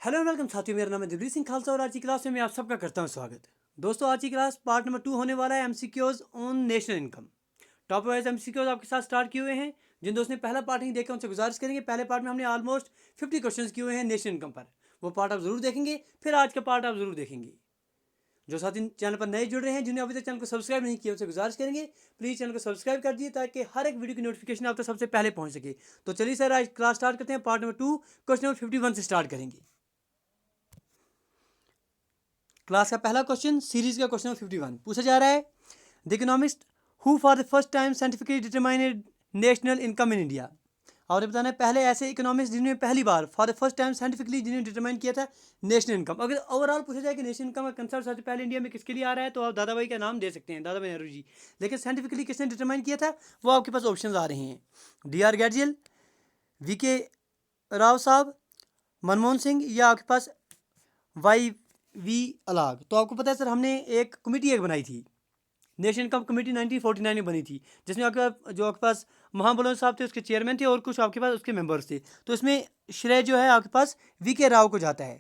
Hello welcome साथियों, मेरा नाम है दिलजीत सिंह खालसा और आज की क्लास में मैं आप सबका करता हूं स्वागत। दोस्तों, आज की क्लास पार्ट नंबर 2 होने वाला है MCQs on national income. Top wise MCQs आपके साथ स्टार्ट किए हुए हैं। जिन दोस्तों ने पहला पार्ट नहीं देखा उनसे गुजारिश करेंगे, पहले पार्ट में हमने ऑलमोस्ट 50 क्वेश्चन किए हुए हैं नेशनल इनकम पर। वो पार्ट आप जरूर देखेंगे, फिर आज का पार्ट आप जरूर देखेंगे। जो साथी चैनल पर नए जुड़ रहे हैं, जिन्हें अभी तक चैनल को सब्सक्राइब नहीं किया, उनसे गुजारिश करेंगे प्लीज़ चैनल को सब्सक्राइब कर दिए ताकि हर एक वीडियो की नोटिफिकेशन आप तक सबसे पहले पहुंच सके। तो चलिए सर, आज क्लास स्टार्ट करते हैं। पार्ट नंबर 2 क्वेश्चन नंबर 51 से स्टार्ट करेंगे। क्लास का पहला क्वेश्चन सीरीज का क्वेश्चन 51 पूछा जा रहा है। The economist who for the first time scientifically determined national income in India. और बताना है पहले ऐसे इकोनॉमिस्ट जिन्होंने पहली बार for the first time scientifically जिन्होंने डिटरमाइन किया था नेशनल इनकम। अगर ओवरऑल पूछा जाए कि नेशनल इनकम का कंसेप्ट सबसे पहले इंडिया में किसके लिए आ रहा है, तो आप दादा भाई का नाम दे सकते हैं, दादा भाई नेहरू जी। लेकिन साइंटिफिकली किसने डिटरमाइन किया था, वो आपके पास ऑप्शन आ रहे हैं। DR गैडजिल, VK राव साहब, मनमोहन सिंह, या आपके पास YV अलाग। तो आपको पता है सर, हमने एक कमेटी बनाई थी, नेशनल इनकम कमेटी 1949 में बनी थी, जिसमें आपके पास महाबलोन साहब थे, उसके चेयरमैन थे, और कुछ आपके पास उसके मेंबर्स थे। तो इसमें श्रेय जो है आपके पास VK राव को जाता है।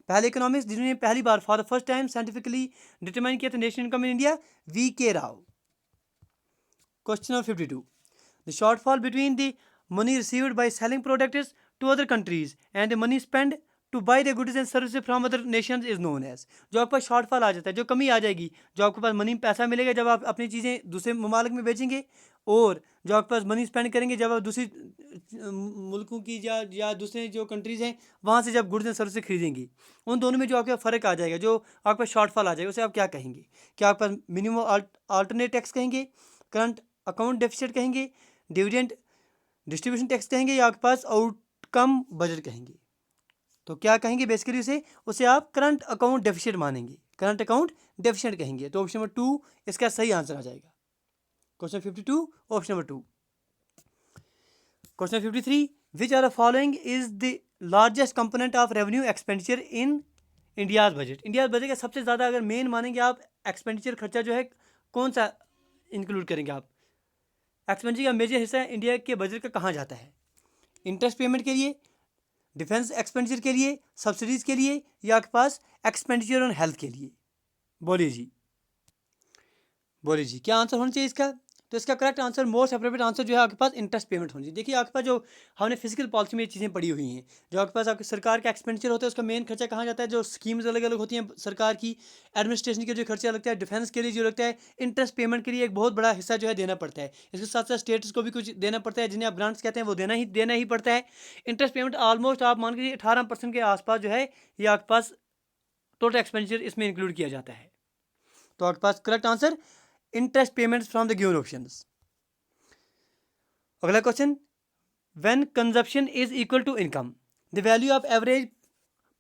पहले इकोनॉमिक्स जिन्होंने पहली बार for the first time scientifically determine किया था national income in India, VK Rao. Question number 52, the shortfall between the money received by selling products to other countries and the money spend to buy the goods and services from other nations is known as. जो आपका shortfall आ जाता है, जो कमी आ जाएगी, जो आपके पास money पैसा मिलेगा जब आप अपनी चीज़ें दूसरे ममालिक में बेचेंगे, और जो आपके पास मनी स्पेंड करेंगे जब आप दूसरी मुल्कों की या दूसरे जो कंट्रीज़ हैं वहाँ से जब गुड्स एंड सर्विसेज खरीदेंगे, उन दोनों में जो आपका फ़र्क आ जाएगा, जो आपका शॉर्टफॉल आ जाएगा, उसे आप क्या कहेंगे? क्या आपके पास मिनिमम अल्टरनेट टैक्स कहेंगे, करंट अकाउंट डेफिसिट कहेंगे, डिविडेंड डिस्ट्रीब्यूशन टैक्स कहेंगे, या आपके पास आउटकम बजट कहेंगे? तो क्या कहेंगे बेसिकली उसे आप करंट अकाउंट डेफिसिट मानेंगे, करंट अकाउंट डेफिसिट कहेंगे। तो ऑप्शन नंबर 2 इसका सही आंसर आ जाएगा। Question 52 option number 2। Question 53, which are the following is the largest component of revenue expenditure in India's budget. India budget का सबसे ज़्यादा अगर मेन मानेंगे आप एक्सपेंडिचर खर्चा जो है, कौन सा इंक्लूड करेंगे आप? एक्सपेंडिचर का मेजर हिस्सा इंडिया के बजट का कहाँ जाता है? इंटरेस्ट पेमेंट के लिए, डिफेंस एक्सपेंडिचर के लिए, सब्सिडीज़ के लिए, या आपके पास एक्सपेंडिचर ऑन हेल्थ के लिए? बोलिए जी, बोलिए जी, क्या आंसर होना चाहिए इसका? तो इसका correct answer, most appropriate answer जो है आपके पास इंटरेस्ट पेमेंट होनी चाहिए। देखिए आपके पास जो हमने फिजिकल पॉलिसी में ये चीज़ें पड़ी हुई हैं, जो आपके पास आपकी सरकार का एक्सपेंडिचर होता है उसका मेन खर्चा कहाँ जाता है, जो स्कीम्स अलग अलग होती हैं सरकार की, एडमिनिस्ट्रेशन के जो खर्चा लगता है, डिफेंस के लिए जो लगता है, इंटरेस्ट पेमेंट के लिए एक बहुत बड़ा हिस्सा जो है देना पड़ता है। इसके साथ साथ स्टेट्स को भी कुछ देना पड़ता है, जिन्हें आप ग्रांट्स कहते हैं, वो देना ही पड़ता है। इंटरेस्ट पेमेंट ऑलमोस्ट आप मान के 18% के आसपास जो है ये आपके पास टोटल एक्सपेंडिचर इसमें इंक्लूड किया जाता है। तो आपके पास correct answer interest payments from the given options. अगला question, when consumption is equal to income the value of average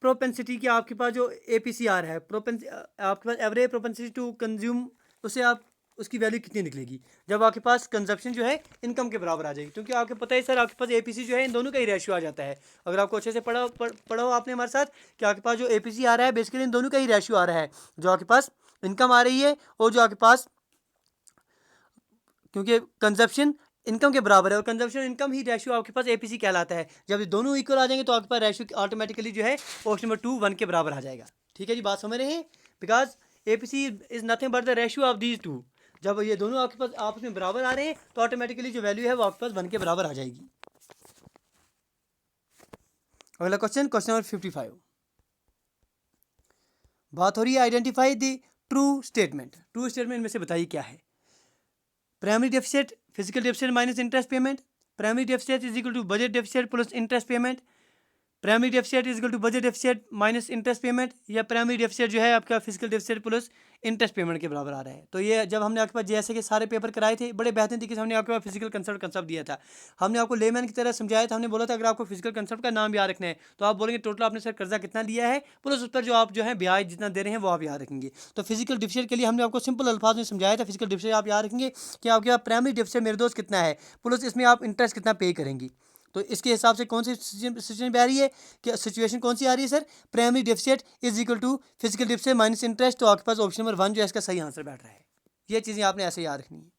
propensity की आपके पास जो APCR है, आपके पास एवरेज प्रोपेंसिटी टू कंज्यूम, उसे आप उसकी वैल्यू कितनी निकलेगी जब आपके पास कंजप्शन जो है इनकम के बराबर आ जाएगी? क्योंकि आपको पता है सर, आपके पास APC जो है इन दोनों का ही रेशियो आ जाता है। अगर आपको अच्छे से पढ़ा हो आपने हमारे साथ कि आपके पास जो APC आ रहा है बेसिकली इन दोनों का ही रेशियो आ रहा है, जो आपके पास इनकम आ रही है और जो आपके पास, क्योंकि कंजप्शन इनकम के बराबर है और कंजप्शन इनकम ही रेशियो आपके पास APC कहलाता है। जब ये दोनों इक्वल आ जाएंगे तो आपके पास रेशियो ऑटोमेटिकली जो है ऑप्शन नंबर 2 1 के बराबर आ जाएगा। ठीक है जी, बात समझ रहे हैं? Because APC is nothing but the ratio of these two. जब ये दोनों आपके पास आपस में बराबर आ रहे हैं तो ऑटोमेटिकली जो वैल्यू है वो आपके पास 1 के बराबर आ जाएगी। अगला क्वेश्चन, क्वेश्चन नंबर 55, बात हो रही है identify the true statement. True statement में से बताइए क्या है? Primary deficit, physical deficit minus interest payment, primary deficit is equal to budget deficit plus interest payment, primary deficit is equal to budget deficit minus interest payment, या primary deficit जो है आपका physical deficit plus interest payment के बराबर आ रहा है। तो ये जब हमने आपके पास जैसे के सारे पेपर कराए थे, बड़े बेहतरीन तरीके से हमने आपके पास फिजिकल कंसेप्ट दिया था। हमने आपको लेमैन की तरह समझाया था। हमने बोला था अगर आपको फिजिकल कंसेप्ट का नाम याद रखना है तो आप बोलेंगे टोटल आपने सर कर्जा कितना लिया है प्लस उस पर जो आप जो है ब्याज जितना दे रहे हैं वो आप याद रखेंगे। तो फिजिकल डेफिसिट के लिए हमने आपको सिंपल अल्फाज में समझाया था, फिजिकल डेफिसिट आप याद रखेंगे कि आपके पास प्राइमरी डेफिसिट मेरे दोस्त कितना है प्लस इसमें आप इंटरेस्ट कितना पे करेंगी। तो इसके हिसाब से कौन सी सिचुएशन पे आ रही है, कि सिचुएशन कौन सी आ रही है sir? Primary deficit is equal to physical deficit minus interest. तो आपके पास ऑप्शन नंबर 1 जो है इसका सही आंसर बैठ रहा है। ये चीज़ें आपने ऐसे याद रखनी है।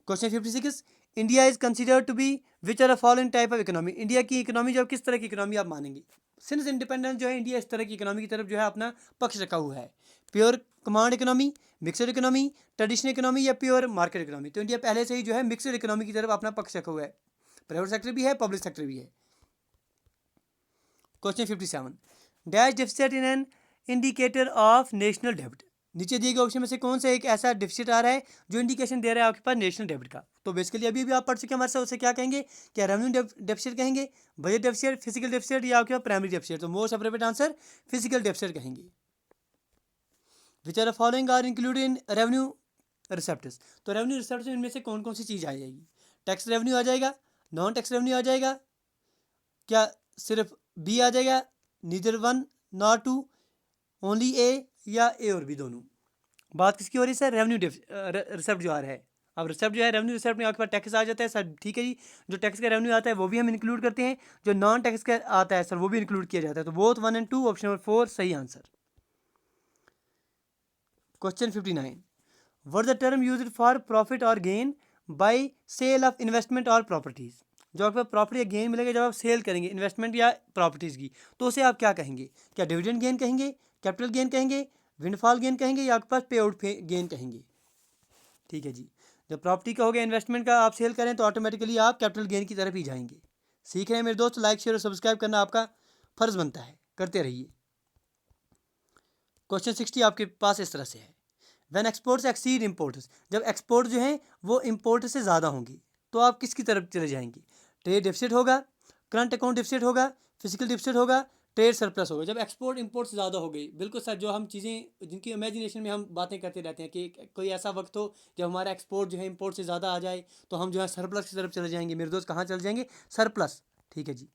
Question 56, India is considered to be which are the following type of economy. India की इकोनॉमी जो किस तरह की इकोनॉमी आप मानेंगे? सिंस इंडिपेंडेंस जो है इंडिया इस तरह की इकोनॉमी की तरफ जो है अपना पक्ष रखा हुआ है। Pure command economy, mixed economy, traditional economy या प्योर मार्केट इकोनॉमी। तो इंडिया पहले से ही जो है मिक्सड इकोनॉमी की तरफ अपना पक्ष रखा हुआ है। प्राइवेट सेक्टर भी है, पब्लिक सेक्टर भी है। Question 57, dash deficit in an indicator of national डेब्ट। नीचे दिए गए ऑप्शन में से कौन सा एक ऐसा डिफिसिट आ रहा है जो इंडिकेशन दे रहा है आपके पास नेशनल डेब्ट का। तो बेसिकली अभी भी आप पढ़ चुके हैं हमारे साथ, उसे क्या कहेंगे, क्या रेवेन्यू डेफिसिट कहेंगे, बजट डेफिसिट, फिजिकल डेफिसिट या आपके पास प्राइमरी डेफिसिट। तो most appropriate answer physical deficit कहेंगे। Which are following are included in revenue receptors. तो रेवेन्यू रिसेप्टर्स में इनमें से कौन कौन सी चीज़ आ जाएगी। टैक्स रेवेन्यू आ जाएगा, नॉन टैक्स रेवेन्यू आ जाएगा, क्या सिर्फ बी आ जाएगा, neither one not two, only A, या ए और बी दोनों। बात किसकी हो रही है सर, रेवेन्यू रिसेप्ट जो आ रहा है। अब रिसेप्ट जो है रेवेन्यू रिसेप्ट में आपके पास टैक्स आ जाता है सर, ठीक है जी। जो टैक्स का रेवेन्यू आता है वो भी हम इंक्लूड करते हैं, जो नॉन टैक्स का आता है सर वो भी इंक्लूड किया जाता है। तो बोथ 1 और 2, ऑप्शन नंबर 4 सही answer. Question 59, what the term used for profit और gain by sale of investment और प्रॉपर्टीज। जो आपको प्रॉपर्टी या गेन मिलेगा जब आप सेल करेंगे इन्वेस्टमेंट या प्रॉपर्टीज़ की, तो उसे आप क्या कहेंगे, क्या डिविडेंड गेन कहेंगे, कैपिटल गेन कहेंगे, विंडफॉल गेन कहेंगे, या आपके पास पे आउट गेन कहेंगे। ठीक है जी, जब प्रॉपर्टी का हो गया इन्वेस्टमेंट का आप सेल करें तो ऑटोमेटिकली आप कैपिटल गेन की तरफ ही जाएंगे। सीख रहे हैं मेरे दोस्त, लाइक शेयर और सब्सक्राइब करना आपका फर्ज बनता है, करते रहिए। क्वेश्चन 60 आपके पास इस तरह से है, व्हेन एक्सपोर्ट्स एक्सीड इम्पोर्ट्स। जब एक्सपोर्ट जो है वो इम्पोर्ट से ज़्यादा होंगी तो आप किसकी तरफ चले जाएंगे। ट्रेड डिफिसिट होगा, करंट अकाउंट डिफिसिट होगा, फिजिकल डिफिसिट होगा, ट्रेड सरप्लस होगा। जब एक्सपोर्ट इम्पोर्ट से ज़्यादा हो गई, बिल्कुल सर, जो हम चीज़ें जिनकी इमेजिनेशन में हम बातें करते रहते हैं कि कोई ऐसा वक्त हो जब हमारा एक्सपोर्ट जो है इम्पोर्ट से ज़्यादा आ जाए तो हम जो है सरप्लस की तरफ चले जाएंगे। मेरे दोस्त कहाँ चले जाएंगे, सरप्लस। ठीक है जी,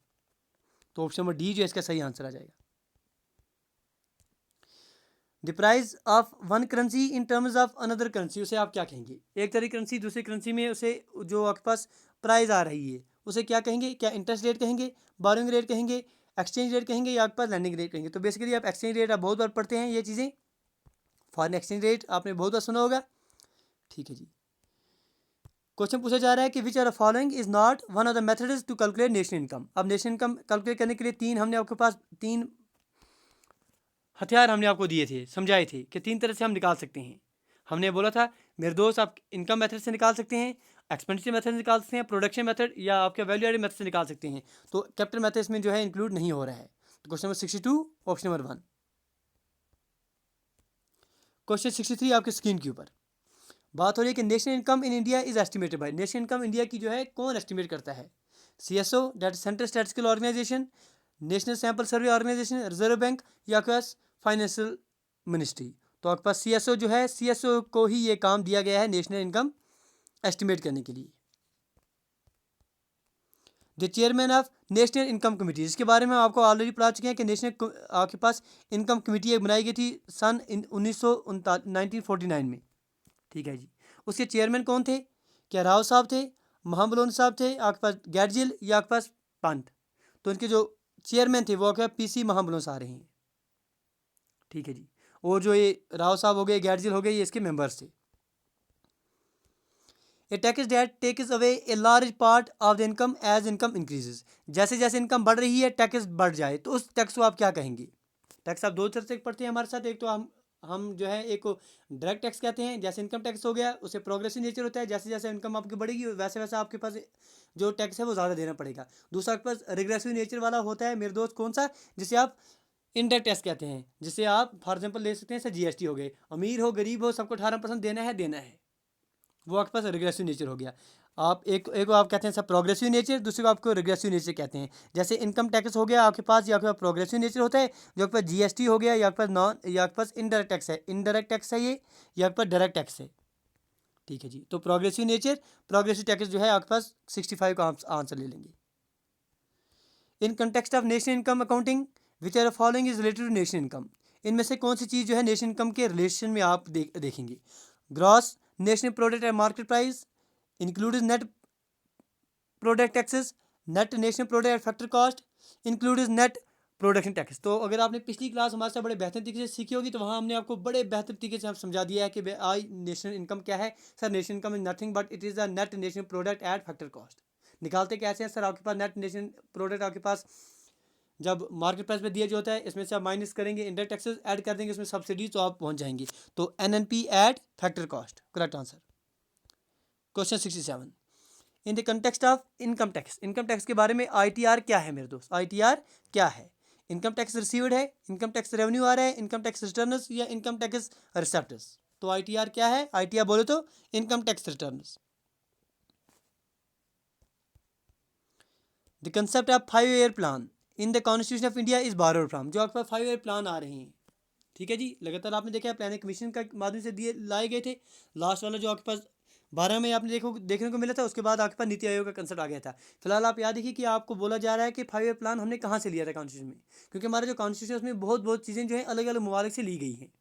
तो ऑप्शन नंबर डी जो है इसका सही आंसर आ जाएगा। The price of one currency in terms of another currency, उसे आप क्या कहेंगे। एक तरह करेंसी दूसरी करेंसी में उसे जो आपके पास प्राइस आ रही है उसे क्या कहेंगे, क्या इंटरेस्ट रेट कहेंगे, बोरोइंग रेट कहेंगे, एक्सचेंज रेट कहेंगे, या आपके पास लैंडिंग रेट कहेंगे। तो बेसिकली आप एक्सचेंज रेट आप बहुत बार पढ़ते हैं, ये चीज़ें फॉरेन एक्सचेंज रेट आपने बहुत बार सुना होगा। ठीक है जी, क्वेश्चन पूछा जा रहा है कि which are following is not one of the methods to calculate national income. अब नेशनल इनकम कैलकुलेट करने के लिए आपके पास तीन हथियार हमने आपको दिए थे, समझाए थे कि 3 तरह से हम निकाल सकते हैं। हमने बोला था मेरे दोस्त आप इनकम मेथड से निकाल सकते हैं, एक्सपेंडिचर मेथड से निकाल सकते हैं, प्रोडक्शन मेथड या आपके वैल्यू एडिड मेथड से निकाल सकते हैं। तो कैपिटल मेथड इसमें जो है इंक्लूड नहीं हो रहा है। तो question number 62 option number 1। Question 63 आपके स्क्रीन के ऊपर बात हो रही है कि national income in India is estimated by. National income India की जो है कौन एस्टिमेट करता है, CSO that central statistical organisation, national sample survey organisation, reserve bank, या पास फाइनेंशियल मिनिस्ट्री। तो आपके पास CSO जो है, CSO को ही ये काम दिया गया है नेशनल इनकम एस्टिमेट करने के लिए। The chairman of national income committee, जिसके बारे में आपको ऑलरेडी पढ़ा चुके हैं कि नेशनल आपके पास इनकम कमेटी एक बनाई गई थी सन 1949 में। ठीक है जी, उसके चेयरमैन कौन थे, क्या राव साहब थे, महाबलोन साहब थे, आपके पास गैडजिल, या आपके पास पंत। तो इनके जो चेयरमैन थे वो आपके पास PC महाबलोन साहब रहे हैं। ठीक है जी, और जो ये राव साहब हो गए, गैडजिल हो गए, ये इसके मेंबर्स थे। A tax that takes away a large part of the income as income increases. जैसे जैसे इनकम बढ़ रही है टैक्स बढ़ जाए तो उस टैक्स को आप क्या कहेंगे। टैक्स आप दो तरह से पढ़ते हैं हमारे साथ, एक तो हम जो है एक को डायरेक्ट टैक्स कहते हैं, जैसे इनकम टैक्स हो गया उसे प्रोग्रेसिव नेचर होता है, जैसे जैसे इनकम आपकी बढ़ेगी वैसे वैसे आपके पास जो टैक्स है वो ज़्यादा देना पड़ेगा। दूसरा आपके पास रिग्रेसिव नेचर वाला होता है मेरे दोस्त, कौन सा, जिसे आप इनडायरेक्ट टैक्स कहते हैं, जिसे आप फॉर एग्जाम्पल ले सकते हैं सर GST हो गए, अमीर हो गरीब हो सबको 18% देना है, वो आपके पास रिग्रेसिव नेचर हो गया। आप एक आप कहते हैं सब प्रोग्रेसिव नेचर, दूसरे को आपको रिग्रेसिव नेचर कहते हैं। जैसे इनकम टैक्स हो गया आपके पास, या आपके पास प्रोग्रेसिव नेचर होता है, जो आपके पास GST हो गया, या आपके पास या आपके पास इनडायरेक्ट टैक्स है, इनडायरेक्ट टैक्स है ये, या आपके पास डायरेक्ट टैक्स है। ठीक है जी, तो प्रोग्रेसिव नेचर प्रोग्रेसिव टैक्स जो है आपके पास 65 का आंसर ले लेंगे। In context of national income accounting which are following is related to national income. इनमें से कौन सी चीज़ जो है नेशनल इनकम के रिलेशन में आप देखेंगे। Gross national product and market price, include net product taxes, net national product at factor cost, include net production tax. तो अगर आपने पिछली क्लास हमारे साथ बड़े बेहतर तरीके से सीखी होगी तो वहाँ हमने आपको बड़े बेहतर तरीके से हम समझा दिया है कि आई नेशनल इनकम क्या है। Sir national income is nothing but it is a net national product at factor cost. निकालते कैसे हैं सर, आपके पास नेट नेशनल प्रोडक्ट आपके पास जब मार्केट प्राइस पे दिया जो होता है इसमें से आप माइनस करेंगे, इंडायरेक्ट टैक्सेस ऐड कर देंगे उसमें सब्सिडी, तो आप पहुंच जाएंगे। तो NNP eight factor cost, correct answer. Question 67, in the context of income tax, income tax के बारे में ITR क्या है मेरे दोस्त? ITR क्या है? इनकम टैक्स रिसीव्ड है, इनकम टैक्स रेवेन्यू आ रहा है, इनकम टैक्स रिटर्न्स या इनकम टैक्स रिसेप्टर्स? तो ITR क्या है? ITR बोले तो income tax returns. The concept of 5 year plan in the constitution of India is borrowed from, जो आपके पास 5 ईयर प्लान आ रहे हैं, ठीक है जी, लगातार आपने देखा है प्लानिंग कमीशन का माध्यम से दिए लाए गए थे। लास्ट वाला जो आपके पास 12 में आपने देखने को मिला था, उसके बाद आपके पास नीति आयोग का कंसेप्ट आ गया था। फिलहाल आप याद देखिए कि आपको बोला जा रहा है कि 5 ईयर प्लान हमने कहाँ से लिया था कॉन्स्टिट्यूशन में, क्योंकि हमारा जो कॉन्स्टिट्यूशन है उसमें बहुत बहुत चीज़ें जो है अलग अलग ममालिक से ली गई हैं।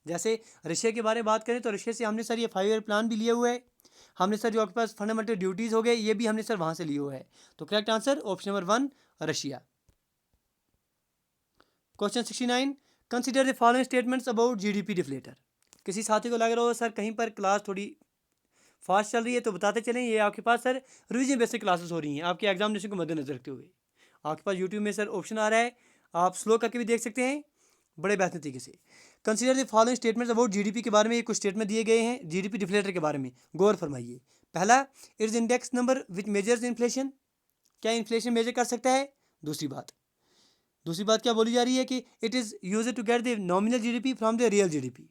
जैसे रशिया के बारे में बात करें तो रशिया से हमने सर ये 5 ईयर प्लान भी लिया हुआ है। हमने सर जो आपके पास फंडामेंटल ड्यूटीज़ हो गए ये भी हमने सर वहाँ से लिए हुआ है। तो correct answer option number 1 Russia. Question 69, consider the following statements about GDP deflator. किसी साथी को लग रहा हो सर कहीं पर क्लास थोड़ी फास्ट चल रही है तो बताते चलें, ये आपके पास सर रिवीजन बेसिक क्लासेस हो रही हैं आपके एग्जामिनेशन को मद्देनजर रखते हुए। आपके पास यूट्यूब में सर ऑप्शन आ रहा है, आप स्लो करके भी देख सकते हैं बड़े बेहतर तरीके से। Consider the following statements about GDP के बारे में ये कुछ स्टेटमेंट दिए गए हैं GDP डिफ्लेटर के बारे में, गौर फरमाइए। पहला, it's index number which measures inflation, क्या इन्फ्लेशन मेजर कर सकता है? दूसरी बात क्या बोली जा रही है कि it is use to get the nominal GDP from the real GDP।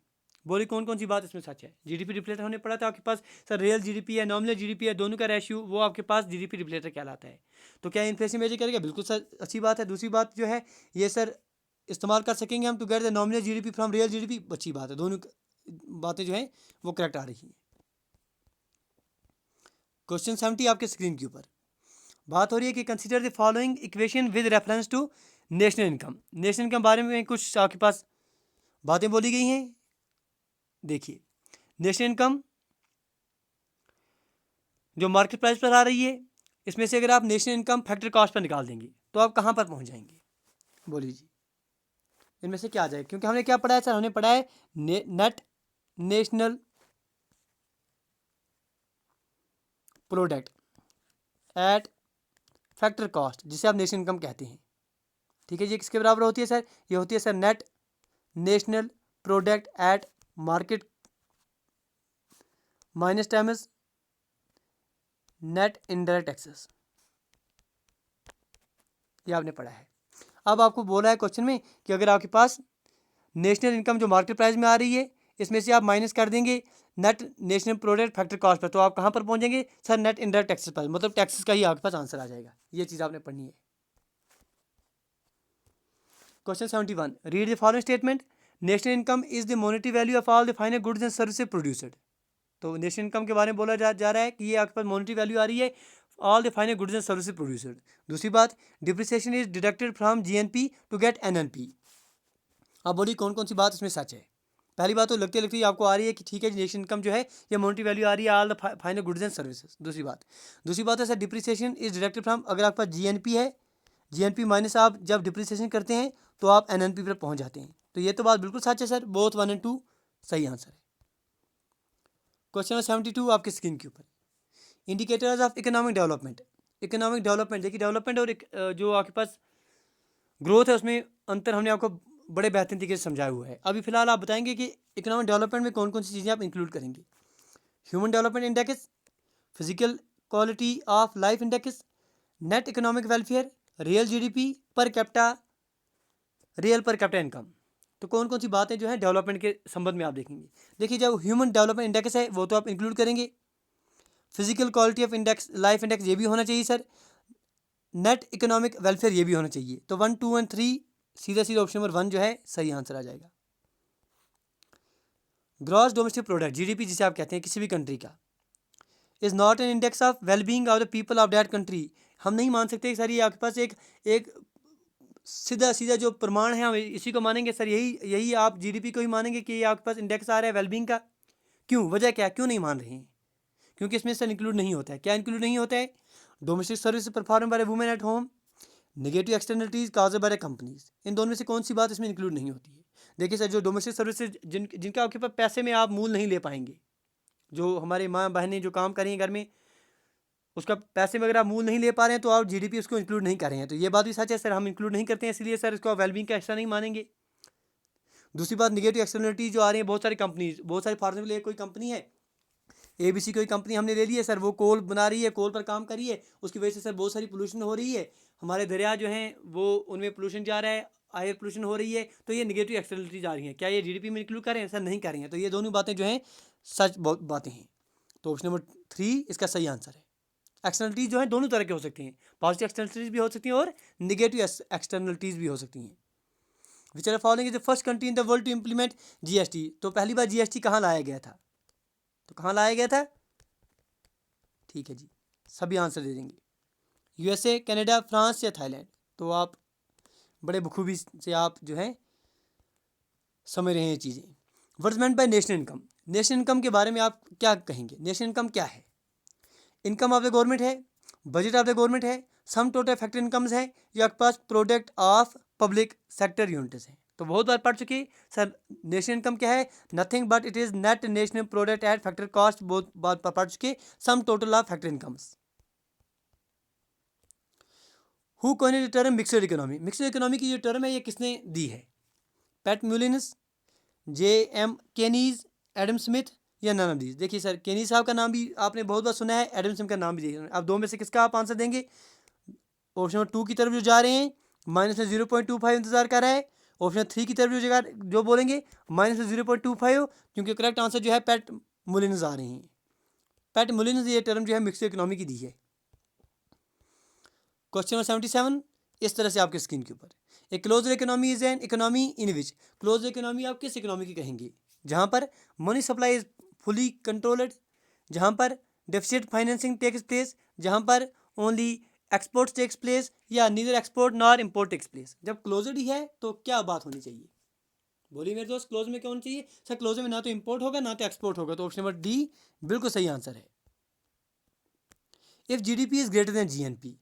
बोली कौन कौन सी बात इसमें सच है? GDP डिफ्लेटर हमने पढ़ा था आपके पास सर, रियल GDP है, नॉमिनल GDP है, दोनों का रेशियो वो आपके पास GDP डिफ्लेटर कहलाता है। तो क्या इन्फ्लेशन मेजर करेगा? बिल्कुल सर, अच्छी बात है। दूसरी बात जो है ये सर इस्तेमाल कर सकेंगे हम to get the nominal GDP from real GDP, अच्छी बात है। दोनों बातें जो हैं वो करेक्ट आ रही हैं। क्वेश्चन 70 आपके स्क्रीन के ऊपर बात हो रही है कि consider the following equation with reference to national income. National income बारे में कुछ आपके पास बातें बोली गई हैं। देखिए, नेशनल इनकम जो मार्केट प्राइस पर आ रही है, इसमें से अगर आप national income factor cost per निकाल देंगे तो आप कहाँ पर पहुँच जाएंगे? बोलिए जी, इनमें से क्या आ जाएगा? क्योंकि हमने क्या पढ़ा है सर, हमने पढ़ा है net national product at factor cost, जिसे आप नेशनल इनकम कहते हैं, ठीक है जी। किसके बराबर होती है सर? ये होती है sir net national product eight market minus times net indirect taxes, ये आपने पढ़ा है। अब आपको बोला है क्वेश्चन में कि अगर आपके पास नेशनल इनकम जो मार्केट प्राइस में आ रही है इसमें से आप माइनस कर देंगे net national product factor cost per, तो आप कहाँ पर पहुँचेंगे सर? नेट इनडायरेक्ट टैक्सेस पर, मतलब टैक्सेस का ही आपके पास आंसर आ जाएगा। ये चीज़ आपने पढ़नी है। Question 71, read the following statement, national income is the monetary value of all the final goods and services produced. तो नेशनल इनकम के बारे में बोला जा रहा है कि ये आपके पास मॉनेटरी वैल्यू आ रही है all the final goods and services produced. दूसरी बात, depreciation is deducted from GNP to get NNP। अब बोलिए कौन कौन सी बात इसमें सच है? पहली बात तो लगती लगती आपको आ रही है कि ठीक है नेशनल इनकम जो है ये मॉनेटरी वैल्यू आ रही है all the final goods and services. दूसरी बात है sir depreciation is deducted from, अगर आपके पास GNP है, GNP माइनस आप जब डिप्रिसिएशन करते हैं तो आप NNP पर पहुंच जाते हैं। तो ये तो बात बिल्कुल सच है सर, बोथ 1 और 2 सही आंसर है। क्वेश्चन 72 आपके स्क्रीन के ऊपर, indicators of economic development. Economic development देखिए, डेवलपमेंट और जो आपके पास ग्रोथ है उसमें अंतर हमने आपको बड़े बेहतरीन तरीके से समझाया हुआ है। अभी फिलहाल आप बताएंगे कि इकोनॉमिक डेवलपमेंट में कौन कौन सी चीज़ें आप इंक्लूड करेंगे। Human development index, physical quality of life index, net economic welfare, real GDP per capita, real per capita income. तो कौन कौन सी बातें जो है डेवलपमेंट के संबंध में आप देखेंगे। देखिए, जब ह्यूमन डेवलपमेंट इंडेक्स है वो तो आप इंक्लूड करेंगे, physical quality of index life index ये भी होना चाहिए सर, नेट इकोनॉमिक वेलफेयर ये भी होना चाहिए। तो 1, 2 और 3 सीधा सीधा ऑप्शन नंबर 1 जो है सही आंसर आ जाएगा। ग्रॉस डोमेस्टिक प्रोडक्ट GDP जिसे आप कहते हैं किसी भी कंट्री का, is not an index of wellbeing of the people of that country. हम नहीं मान सकते सर ये आपके पास एक सीधा सीधा जो प्रमाण है हम इसी को मानेंगे सर, यही आप GDP को ही मानेंगे कि ये आपके पास इंडेक्स आ रहा है वेलबींग का। क्यों? वजह क्या, क्यों नहीं मान रहे हैं? क्योंकि इसमें सर इंक्लूड नहीं होता है। क्या इंक्लूड नहीं होता है? Domestic service perform by women at home, negative externalities cause by companies, इन दोनों में से कौन सी बात इसमें इंक्लूड नहीं होती है? देखिए सर, जो डोमेस्टिक सर्विसेज जिनका आपके पास पैसे में आप मूल नहीं ले पाएंगे, जो हमारे माँ बहनें जो काम करें घर में, उसका पैसे में अगर आप मूल नहीं ले पा रहे हैं तो आप जीडीपी उसको इंक्लूड नहीं कर रहे हैं, तो ये बात भी सच है सर, हम इंक्लूड नहीं करते हैं, इसलिए सर इसको आप वेलबींग का हिस्सा नहीं मानेंगे। दूसरी बात, निगेटिव एक्सटर्नलिटी जो आ रही है, बहुत सारी कंपनीज, बहुत सारी फॉर एग्जाम्पल कोई कंपनी है ABC, कोई कंपनी हमने ले ली है सर, वो कोल बना रही है, कोल पर काम कर रही है, उसकी वजह से सर बहुत सारी पोल्यूशन हो रही है, हमारे दरिया जो हैं वो उनमें पोल्यूशन जा रहा है, एयर पोल्यूशन हो रही है, तो ये निगेटिव एक्सटर्नलिटीज आ रही हैं, क्या ये जीडीपी में इंक्लूड करें? सर नहीं करें, तो ये दोनों बातें जो हैं सच बातें हैं। तो ऑप्शन नंबर 3 इसका सही आंसर है। एक्सटर्नलिटीज जो है दोनों तरह के हो सकती हैं, पॉजिटिव एक्सटर्नलिटीज भी हो सकती हैं और निगेटिव एक्सटर्नलिटीज भी हो सकती हैं। Which are following is the first country in the world to implement GST। तो पहली बार GST कहाँ लाया गया था? तो कहाँ लाया गया था? ठीक है जी, सभी आंसर दे देंगे, USA, कनाडा, फ्रांस या थाईलैंड। तो आप बड़े बखूबी से आप जो है समझ रहे हैं ये चीज़ें। What's meant by national income? National income के बारे में आप क्या कहेंगे? नेशनल इनकम क्या है? इनकम ऑफ द गवर्नमेंट है, बजट ऑफ द गवर्नमेंट है, सम टोटल फैक्टर इनकम्स है, या आपके पास product of public sector units हैं? तो बहुत बार पढ़ चुके सर, नेशनल इनकम क्या है? Nothing but it is net national product at factor cost, बहुत बार पढ़ चुके। Sum total of factor incomes. Who coined the term mixed economy? Mixed economy की जो टर्म है ये किसने दी है? Pat Mullins, JM Keynes, Adam Smith या नन ऑफ दीज? देखिए सर, केनी साहब का नाम भी आपने बहुत बार सुना है, एडम स्मिथ का नाम भी देखिए। अब दो में से किसका आप आंसर देंगे? ऑप्शन नंबर 2 की तरफ जो जा रहे हैं माइनस में 0.25 इंतजार कर रहा है, ऑप्शन 3 की तरफ जो जगह जो बोलेंगे माइनस में 0.25, क्योंकि करेक्ट आंसर जो है पैट मुलिनस आ रही हैं। पैट मुलिनस ये टर्म जो है मिक्सड इकोनॉमी की दी है। क्वेश्चन नंबर 77 इस तरह से आपके स्क्रीन के ऊपर, a closed economy is an economy in which? Closed economy आप किस इकोनॉमी की कहेंगे? जहाँ पर money supply is fully controlled, जहाँ पर डेफिसिट फाइनेंसिंग टेक्स प्लेस, जहाँ पर ओनली एक्सपोर्ट टेक्स प्लेस, या neither export nor import takes place? जब क्लोज्ड ही है तो क्या बात होनी चाहिए? बोलिए मेरे दोस्त, क्लोज में क्या होना चाहिए? सर क्लोज में ना तो इम्पोर्ट होगा ना तो एक्सपोर्ट होगा, तो ऑप्शन नंबर डी बिल्कुल सही आंसर है। If GDP is greater than GNP,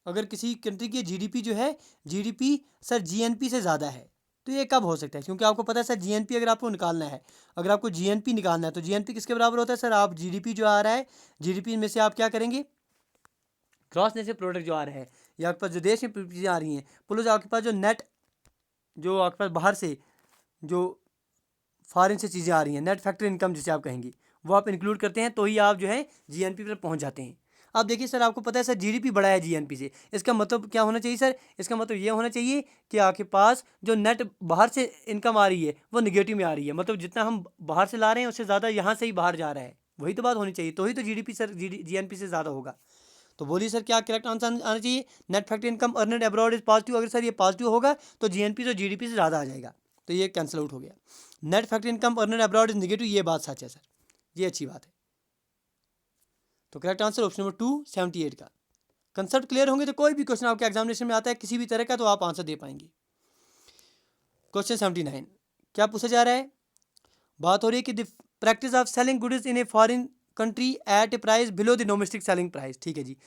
अगर किसी कंट्री की GDP जो है, GDP सर GNP से ज़्यादा है, तो ये कब हो सकता है? क्योंकि आपको पता है सर GNP अगर आपको निकालना है, अगर आपको GNP निकालना है तो GNP किसके बराबर होता है सर? आप GDP जो आ रहा है, GDP में से आप क्या करेंगे? क्रॉस नेशनल प्रोडक्ट जो आ रहा है, या आपके पास जो देश में चीज़ें आ रही हैं, प्लस आपके पास जो नेट, जो आपके पास बाहर से जो फॉरेन से चीज़ें आ रही हैं, नेट फैक्टर इनकम जिसे आप कहेंगे, वो आप इंक्लूड करते हैं तो ही आप जो है GNP पर पहुंच जाते हैं। अब देखिए सर, आपको पता है सर GDP बड़ा है GNP से, इसका मतलब क्या होना चाहिए सर? इसका मतलब ये होना चाहिए कि आपके पास जो नेट बाहर से इनकम आ रही है वो निगेटिव में आ रही है, मतलब जितना हम बाहर से ला रहे हैं उससे ज़्यादा यहाँ से ही बाहर जा रहा है, वही तो बात होनी चाहिए, तो ही तो GDP सर GNP से ज़्यादा होगा। तो बोलिए सर क्या करेक्ट आंसर आना चाहिए? Net factor income earned abroad is positive, अगर सर ये पॉजिटिव होगा तो GNP तो GDP से ज़्यादा आ जाएगा, तो ये कैंसिल आउट हो गया। Net factor income earned abroad is negative, ये बात सच है सर, ये अच्छी बात है। तो करेक्ट आंसर ऑप्शन नंबर 2 78 का। कंसेप्ट क्लियर होंगे तो कोई भी क्वेश्चन आपके एग्जामिनेशन में आता है किसी भी तरह का, तो आप आंसर दे पाएंगे। क्वेश्चन 79 क्या पूछा जा रहा है? बात हो रही है कि the practice of selling goods in a foreign country at A price below the domestic selling price. ठीक है जी,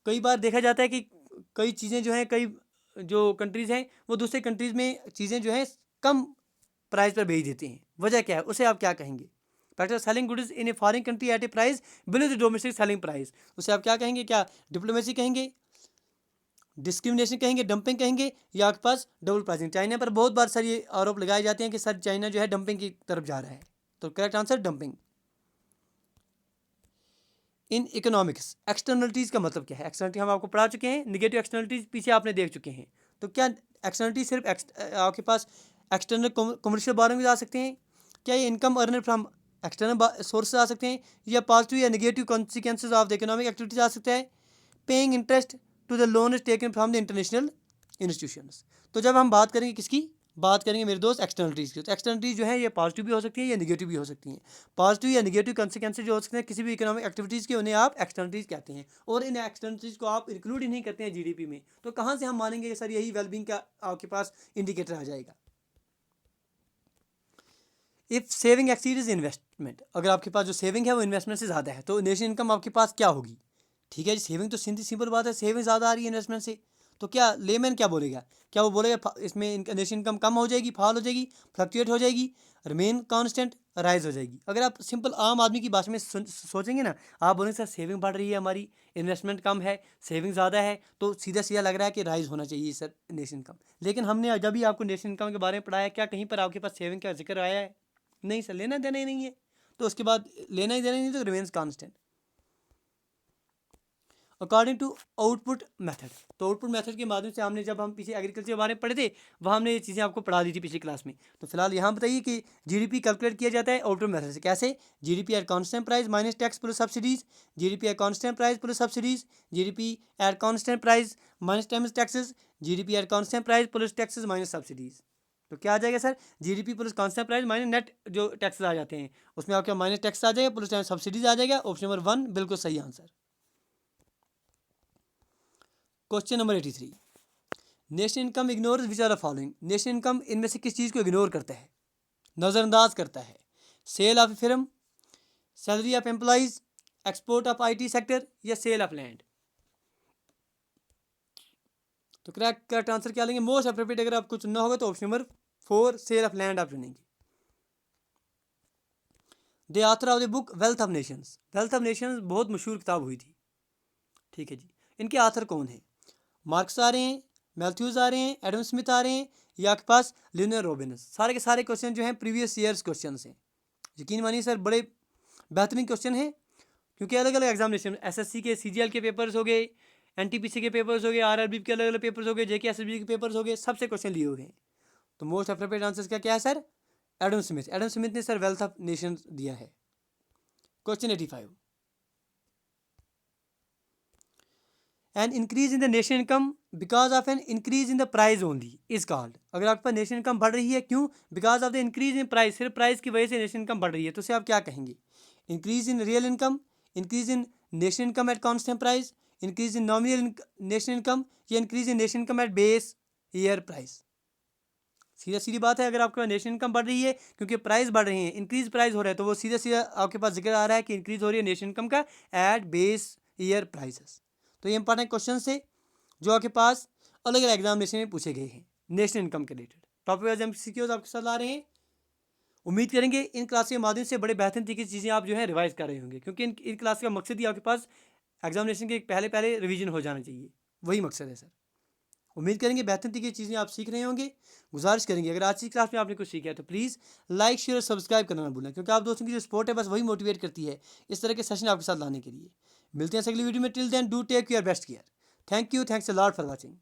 कई बार देखा जाता है कि कई चीज़ें जो हैं, कई जो कंट्रीज़ हैं वो दूसरे कंट्रीज़ में चीज़ें जो हैं कम प्राइस पर बेच देते हैं, वजह क्या है? उसे आप क्या कहेंगे? Practice selling goods in a foreign country at A price below the domestic selling price, उसे आप क्या कहेंगे? क्या डिप्लोमेसी कहेंगे, डिस्क्रिमिनेशन कहेंगे, डंपिंग कहेंगे, या आपके पास डबल प्राइसिंग? चाइना पर बहुत बार सर ये आरोप लगाए जाते हैं कि सर चाइना जो है डंपिंग की तरफ जा रहा है, तो correct answer dumping. In economics externalities का मतलब क्या है? एक्सटर्नलिटी हम आपको पढ़ा चुके हैं, निगेटिव एक्सटर्नलिटीज़ पीछे आपने देख चुके हैं, तो क्या एक्सटर्नलिटी सिर्फ आपके पास एक्सटर्नल कमर्शियल बारे में आ सकते हैं? क्या ये income earner from external source आ सकते हैं, या पॉजिटिव या negative consequences of the economic activities आ सकता है? Paying interest to the loan is taken from the international institutions. तो जब हम बात करेंगे किसकी बात करेंगे मेरे दोस्त? एक्सटर्नलिटीज़ की, तो एक्सटर्नलिटीज़ जो है ये पॉजिटिव भी हो सकती है या नेगेटिव भी हो सकती हैं। पॉजिटिव या नेगेटिव कॉन्सिक्वेंसेज जो हो सकते हैं किसी भी इकोनॉमिक एक्टिविटीज़ के, उन्हें आप एक्सटर्नलिटीज़ कहते हैं, और इन एक्सटर्नलिटीज़ को आप इंक्लूड ही नहीं करते हैं GDP में, तो कहाँ से हम मानेंगे कि सर यही वेलबींग का आपके पास इंडिकेटर आ जाएगा? इफ़ सेविंग एक्सीड्स इन्वेस्टमेंट, अगर आपके पास जो सेविंग है वो इन्वेस्टमेंट से ज़्यादा है, तो नेशनल इनकम आपके पास क्या होगी? ठीक है जी, सेविंग तो सिंपल बात है, सेविंग ज़्यादा आ रही है इन्वेस्टमेंट से, तो क्या लेमैन क्या बोलेगा, क्या वो बोलेगा इसमें नेशनल इनकम कम हो जाएगी, फॉल हो जाएगी, फ्लक्चुएट हो जाएगी, रिमेन कांस्टेंट, राइज हो जाएगी? अगर आप सिंपल आम आदमी की भाषा में सोचेंगे ना, आप बोलेंगे सर सेविंग बढ़ रही है हमारी, इन्वेस्टमेंट कम है, सेविंग ज़्यादा है, तो सीधा सीधा लग रहा है कि राइज होना चाहिए सर नेशनल इनकम। लेकिन हमने जब भी आपको नेशनल इनकम के बारे में पढ़ाया, क्या कहीं पर आपके पास सेविंग का जिक्र आया है? नहीं सर, लेना देना ही नहीं है, तो उसके बाद लेना ही देना ही नहीं, तो remains constant. According to output method, तो आउटपुट मेथड के माध्यम से हमने, जब हम पीछे एग्रीकल्चर के बारे में पढ़े थे, वहाँ हमने ये चीज़ें आपको पढ़ा दी थी पिछली क्लास में। तो फिलहाल यहाँ बताइए कि जीडीपी कैलकुलेट किया जाता है आउटपुट मेथड से। कैसे? GDP at constant price minus tax plus subsidies, GDP at constant price plus subsidies, GDP at constant price minus taxes, GDP at constant price plus taxes minus subsidies. तो क्या आ जाएगा sir? GDP plus constant price minus net जो taxes आ जाते हैं, उसमें आपका minus tax आ जाएगा, plus subsidies आ जाएगा। ऑप्शन नंबर 1 बिल्कुल सही answer. Question number 83, national income ignore which are the following. National income इनमें से किस चीज़ को इग्नोर करता है, नज़रअंदाज करता है? Sale of film, salary of employees, export of IT sector, या सेल ऑफ लैंड? तो करेक्ट आंसर क्या लेंगे? मोस्ट अप्रोप्रिएट अगर आपको चुनना होगा तो option number 4 sale of land आप चुनेंगे। The author of the book Wealth of Nations. Wealth of Nations बहुत मशहूर किताब हुई थी, ठीक है जी। इनके ऑथर कौन है? मार्क्स आ रहे हैं, मैथ्यूज आ रहे हैं, एडम स्मिथ आ रहे हैं, या आपके पास लियोनार्डो रॉबिन्स? सारे के सारे क्वेश्चन जो हैं प्रीवियस ईयर्स क्वेश्चन हैं। यकीन मानिए सर बड़े बेहतरीन क्वेश्चन हैं, क्योंकि अलग अलग एग्जामिनेशन, एसएससी के सीजीएल के पेपर्स हो गए, एनटीपीसी के पेपर्स हो गए, आरआरबी के अलग अलग पेपर्स हो गए, जेके एसएसबी के पेपर्स हो गए, सबसे क्वेश्चन लिए हुए हैं। तो मोस्ट अप्रोप्रिएट आंसर का क्या है sir? Adam Smith. Adam Smith ने सर वेल्थ ऑफ नेशन दिया है। Question 85, an increase in the national income because of an increase in the price only is called. अगर आपके पास नेशनल इनकम बढ़ रही है, क्यों? Because of the increase in price, सिर्फ प्राइस की वजह से नेशनल इनकम बढ़ रही है, तो उसे आप क्या कहेंगे? Increase in real income, increase in national income at constant price, increase in nominal national income, या increase in national income at base year price? सीधा सीधी बात है, अगर आपके पास नेशनल इनकम बढ़ रही है क्योंकि प्राइस बढ़ रही है, इंक्रीज प्राइस हो रहा है, तो वो सीधा सीधा आपके पास जिक्र आ रहा है कि इंक्रीज हो रही है नेशनल इनकम का एट बेस ईयर प्राइसेस। तो ये इंपॉर्टेंट क्वेश्चन से जो आपके पास अलग अलग एग्जामिनेशन में पूछे गए हैं नेशनल इनकम के रिलेटेड। टॉपिक वाइज एमसीक्यूज आपके साथ ला रहे हैं। उम्मीद करेंगे इन क्लास के माध्यम से बड़े बेहतरीन तरीके से चीज़ें आप जो है रिवाइज कर रहे होंगे, क्योंकि इन क्लास का मकसद ही आपके पास एग्जामिनेशन के पहले पहले रिवीजन हो जाना चाहिए, वही मकसद है सर। उम्मीद करेंगे बेहतरीन तरीके की चीज़ें आप सीख रहे होंगे। गुजारिश करेंगे अगर आज की क्लास में आपने कुछ सीखा है तो प्लीज़ लाइक शेयर और सब्सक्राइब करना ना भूलें, क्योंकि आप दोस्तों की जो सपोर्ट है बस वही मोटिवेट करती है इस तरह के सेशन आपके साथ लाने के लिए। मिलते हैं अगली वीडियो में। Till then do take your best care. Thank you, thanks a lot for watching.